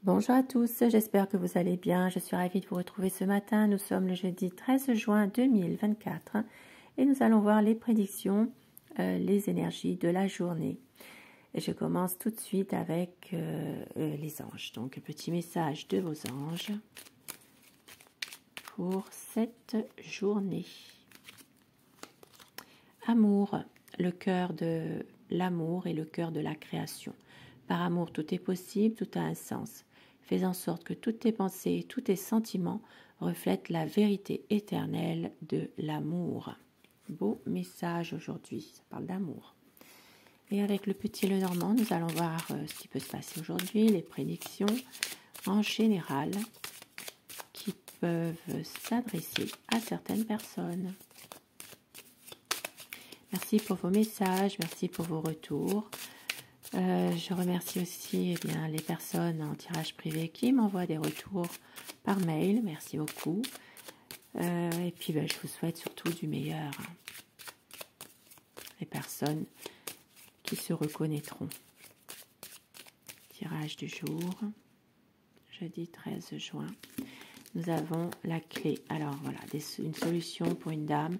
Bonjour à tous, j'espère que vous allez bien. Je suis ravie de vous retrouver ce matin. Nous sommes le jeudi 13 juin 2024 et nous allons voir les prédictions, les énergies de la journée. Et je commence tout de suite avec les anges. Donc, petit message de vos anges pour cette journée. Amour, le cœur de l'amour et le cœur de la création. Par amour, tout est possible, tout a un sens. Fais en sorte que toutes tes pensées, tous tes sentiments reflètent la vérité éternelle de l'amour. Beau message aujourd'hui, ça parle d'amour. Et avec le petit Lenormand, nous allons voir ce qui peut se passer aujourd'hui, les prédictions en général qui peuvent s'adresser à certaines personnes. Merci pour vos messages, merci pour vos retours. Je remercie aussi les personnes en tirage privé qui m'envoient des retours par mail. Merci beaucoup. Et puis je vous souhaite surtout du meilleur. Les personnes qui se reconnaîtront. Tirage du jour, jeudi 13 juin. Nous avons la clé. Alors voilà, une solution pour une dame.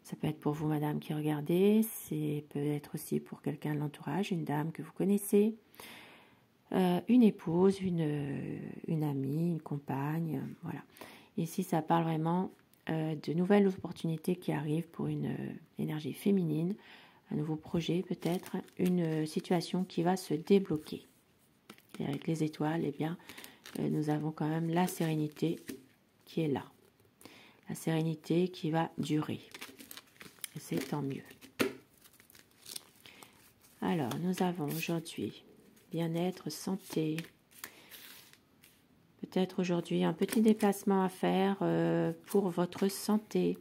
Ça peut être pour vous, madame, qui regardez. C'est peut-être aussi pour quelqu'un de l'entourage, une dame que vous connaissez, une épouse, une amie, une compagne. Voilà. Ici, ça parle vraiment de nouvelles opportunités qui arrivent pour une énergie féminine, un nouveau projet peut-être, une situation qui va se débloquer. Et avec les étoiles, nous avons quand même la sérénité qui est là. La sérénité qui va durer. Et c'est tant mieux. Alors, nous avons aujourd'hui bien-être, santé. Peut-être aujourd'hui un petit déplacement à faire pour votre santé.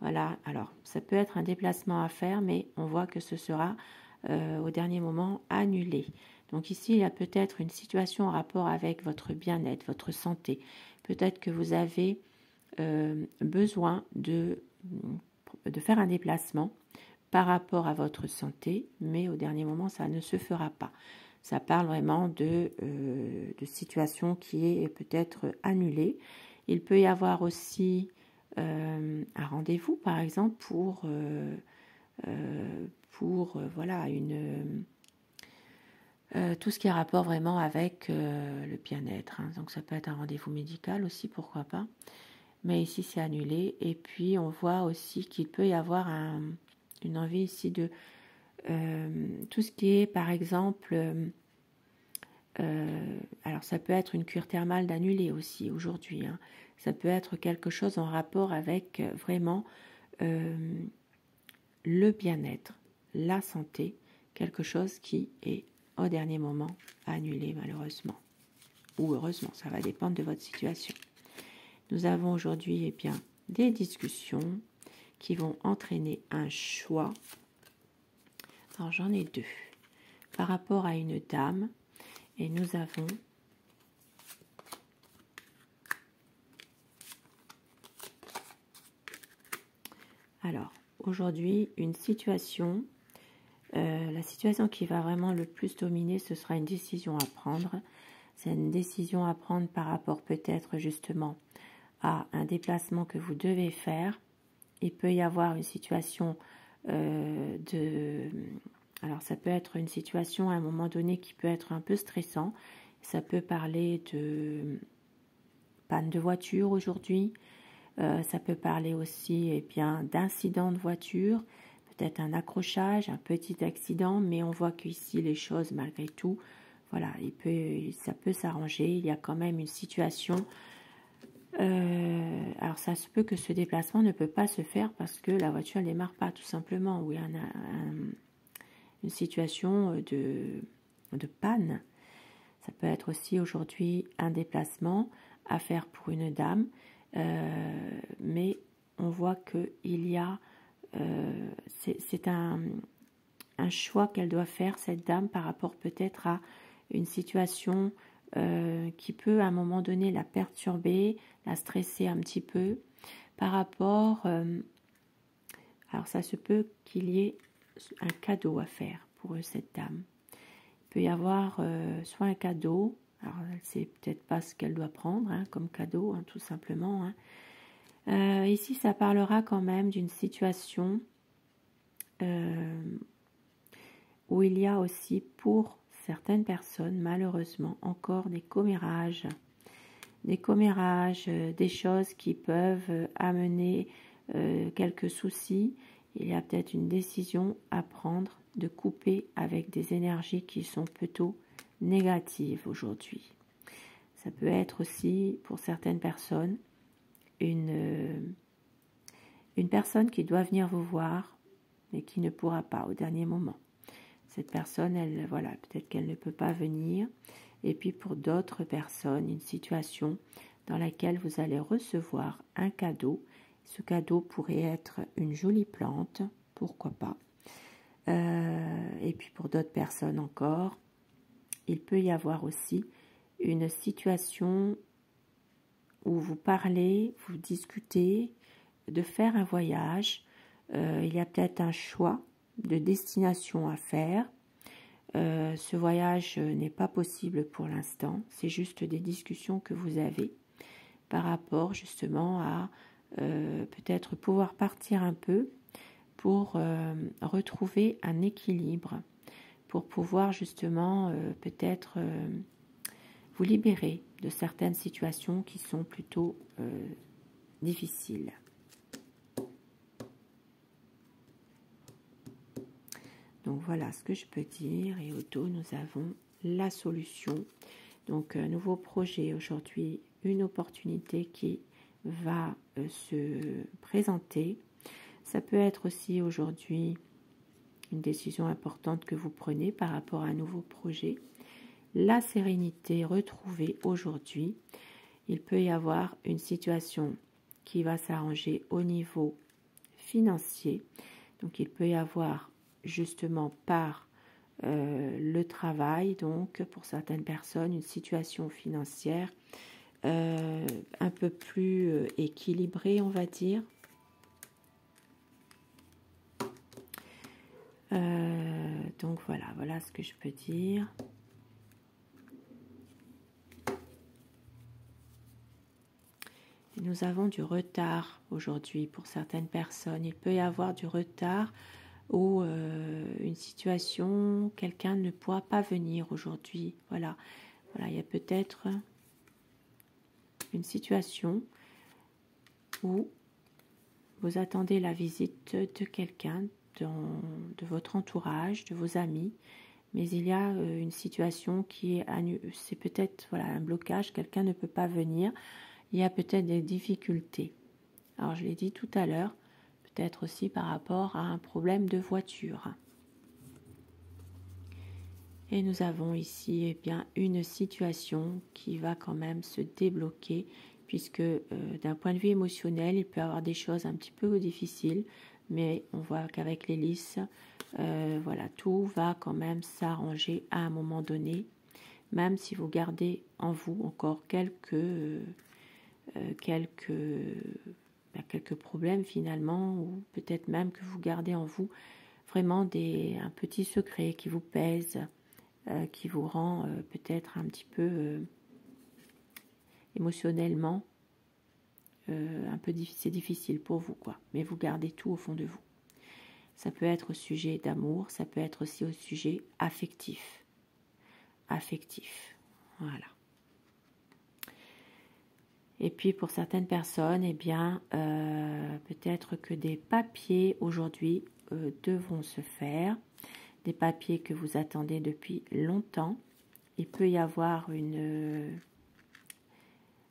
Voilà, alors ça peut être un déplacement à faire, mais on voit que ce sera au dernier moment annulé. Donc ici, il y a peut-être une situation en rapport avec votre bien-être, votre santé. Peut-être que vous avez besoin de faire un déplacement par rapport à votre santé, mais au dernier moment, ça ne se fera pas. Ça parle vraiment de situation qui est peut-être annulée. Il peut y avoir aussi un rendez-vous, par exemple, pour tout ce qui a rapport vraiment avec le bien-être. Hein. Donc ça peut être un rendez-vous médical aussi, pourquoi pas. Mais ici, c'est annulé. Et puis, on voit aussi qu'il peut y avoir une envie ici de tout ce qui est, par exemple, alors ça peut être une cure thermale d'annuler aussi aujourd'hui. Hein. Ça peut être quelque chose en rapport avec vraiment le bien-être, la santé, quelque chose qui est au dernier moment annulé malheureusement. Ou heureusement, ça va dépendre de votre situation. Nous avons aujourd'hui des discussions qui vont entraîner un choix. Alors j'en ai deux. Par rapport à une dame, et nous avons alors aujourd'hui une situation. La situation qui va vraiment le plus dominer, ce sera une décision à prendre. C'est une décision à prendre par rapport peut-être justement à un déplacement que vous devez faire. Il peut y avoir une situation alors ça peut être une situation à un moment donné qui peut être un peu stressant. Ça peut parler de panne de voiture aujourd'hui. Ça peut parler aussi d'incident de voiture, peut-être un accrochage, un petit accident, mais on voit qu'ici les choses malgré tout, voilà, ça peut s'arranger. Il y a quand même une situation. Alors ça se peut que ce déplacement ne peut pas se faire parce que la voiture ne démarre pas tout simplement, ou il y a une situation de panne. Ça peut être aussi aujourd'hui un déplacement à faire pour une dame, mais on voit qu'il y a c'est un choix qu'elle doit faire, cette dame, par rapport peut-être à une situation qui peut à un moment donné la perturber, la stresser un petit peu par rapport alors ça se peut qu'il y ait un cadeau à faire pour cette dame. Il peut y avoir soit un cadeau Alors, elle ne sait peut-être pas ce qu'elle doit prendre hein, comme cadeau, hein, tout simplement. Hein. Ici, ça parlera quand même d'une situation où il y a aussi pour certaines personnes, malheureusement, encore des commérages. Des choses qui peuvent amener quelques soucis. Il y a peut-être une décision à prendre de couper avec des énergies qui sont plutôt négatives aujourd'hui. Ça peut être aussi, pour certaines personnes, une personne qui doit venir vous voir, mais qui ne pourra pas au dernier moment. Cette personne, elle, voilà, peut-être qu'elle ne peut pas venir. Et puis pour d'autres personnes, une situation dans laquelle vous allez recevoir un cadeau. Ce cadeau pourrait être une jolie plante, pourquoi pas. Et puis pour d'autres personnes encore, il peut y avoir aussi une situation où vous parlez, vous discutez de faire un voyage. Il y a peut-être un choix de destination à faire. Ce voyage n'est pas possible pour l'instant, c'est juste des discussions que vous avez par rapport justement à peut-être pouvoir partir un peu pour retrouver un équilibre, pour pouvoir justement peut-être vous libérer de certaines situations qui sont plutôt difficiles. Donc voilà ce que je peux dire. Et auto, nous avons la solution. Donc nouveau projet aujourd'hui, une opportunité qui va se présenter. Ça peut être aussi aujourd'hui une décision importante que vous prenez par rapport à un nouveau projet. La sérénité retrouvée aujourd'hui. Il peut y avoir une situation qui va s'arranger au niveau financier. Donc il peut y avoir justement par le travail, donc pour certaines personnes, une situation financière un peu plus équilibrée, on va dire. Donc voilà ce que je peux dire. Et nous avons du retard aujourd'hui pour certaines personnes. Il peut y avoir du retard ou une situation, quelqu'un ne pourra pas venir aujourd'hui. Voilà, il y a peut-être une situation où vous attendez la visite de quelqu'un de votre entourage, de vos amis, mais il y a une situation qui est c'est peut-être voilà, un blocage, quelqu'un ne peut pas venir, il y a peut-être des difficultés. Alors je l'ai dit tout à l'heure, peut-être aussi par rapport à un problème de voiture. Et nous avons ici eh bien, une situation qui va quand même se débloquer, puisque d'un point de vue émotionnel, il peut y avoir des choses un petit peu difficiles, mais on voit qu'avec l'hélice, voilà, tout va quand même s'arranger à un moment donné, même si vous gardez en vous encore quelques problèmes finalement, ou peut-être même que vous gardez en vous vraiment un petit secret qui vous pèse, qui vous rend peut-être un petit peu émotionnellement un peu c'est difficile pour vous, quoi. Mais vous gardez tout au fond de vous. Ça peut être au sujet d'amour, ça peut être aussi au sujet affectif. Voilà. Et puis pour certaines personnes, eh bien, peut-être que des papiers aujourd'hui devront se faire, des papiers que vous attendez depuis longtemps. Il peut y avoir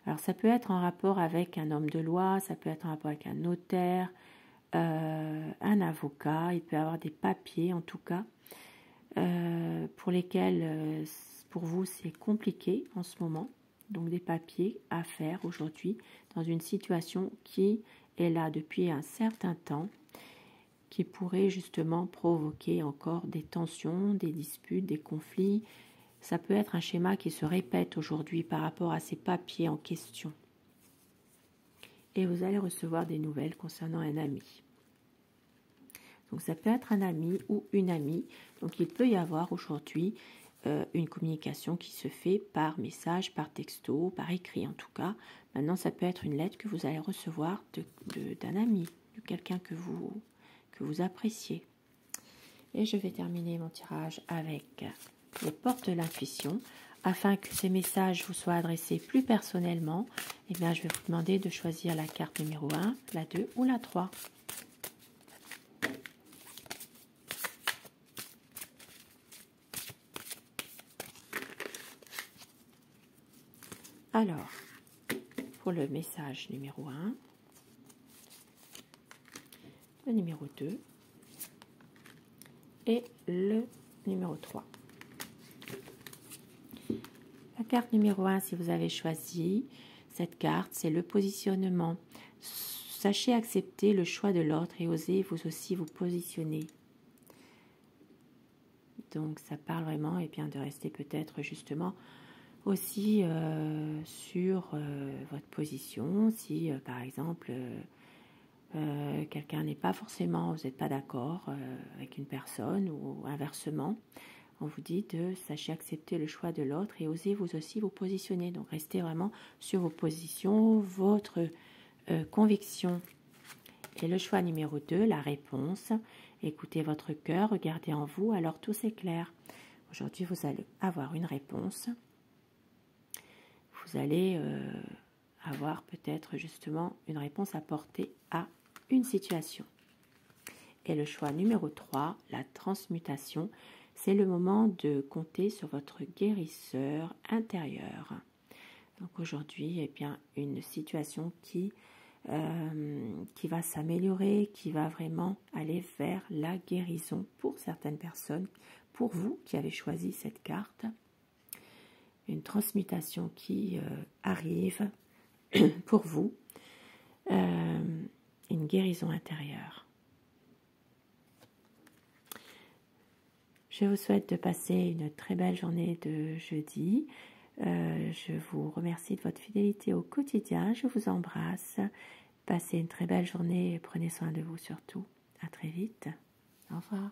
alors ça peut être en rapport avec un homme de loi, ça peut être en rapport avec un notaire, un avocat, il peut y avoir des papiers en tout cas, pour lesquels pour vous c'est compliqué en ce moment. Donc des papiers à faire aujourd'hui dans une situation qui est là depuis un certain temps, qui pourrait justement provoquer encore des tensions, des disputes, des conflits. Ça peut être un schéma qui se répète aujourd'hui par rapport à ces papiers en question. Et vous allez recevoir des nouvelles concernant un ami. Donc ça peut être un ami ou une amie. Donc il peut y avoir aujourd'hui une communication qui se fait par message, par texto, par écrit en tout cas. Maintenant, ça peut être une lettre que vous allez recevoir d'un ami, de quelqu'un que vous appréciez. Et je vais terminer mon tirage avec les portes de l'intuition. Afin que ces messages vous soient adressés plus personnellement, eh bien, je vais vous demander de choisir la carte numéro 1, la 2 ou la 3. Alors, pour le message numéro 1, le numéro 2 et le numéro 3. La carte numéro 1, si vous avez choisi cette carte, c'est le positionnement. Sachez accepter le choix de l'autre et osez vous aussi vous positionner. Donc ça parle vraiment bien, de rester peut-être justement aussi sur votre position. Si par exemple quelqu'un n'est pas forcément, vous n'êtes pas d'accord avec une personne ou inversement, on vous dit de sachez accepter le choix de l'autre et osez vous aussi vous positionner. Donc restez vraiment sur vos positions, votre conviction. Et le choix numéro 2, la réponse. Écoutez votre cœur, regardez en vous, alors tout s'éclaire. Aujourd'hui, vous allez avoir une réponse. Vous allez avoir peut-être justement une réponse apportée à une situation. Et le choix numéro 3, la transmutation. C'est le moment de compter sur votre guérisseur intérieur. Donc aujourd'hui, bien, une situation qui va s'améliorer, qui va vraiment aller vers la guérison pour certaines personnes, pour vous qui avez choisi cette carte. Une transmutation qui arrive pour vous, une guérison intérieure. Je vous souhaite de passer une très belle journée de jeudi. Je vous remercie de votre fidélité au quotidien. Je vous embrasse. Passez une très belle journée et prenez soin de vous surtout. À très vite. Au revoir.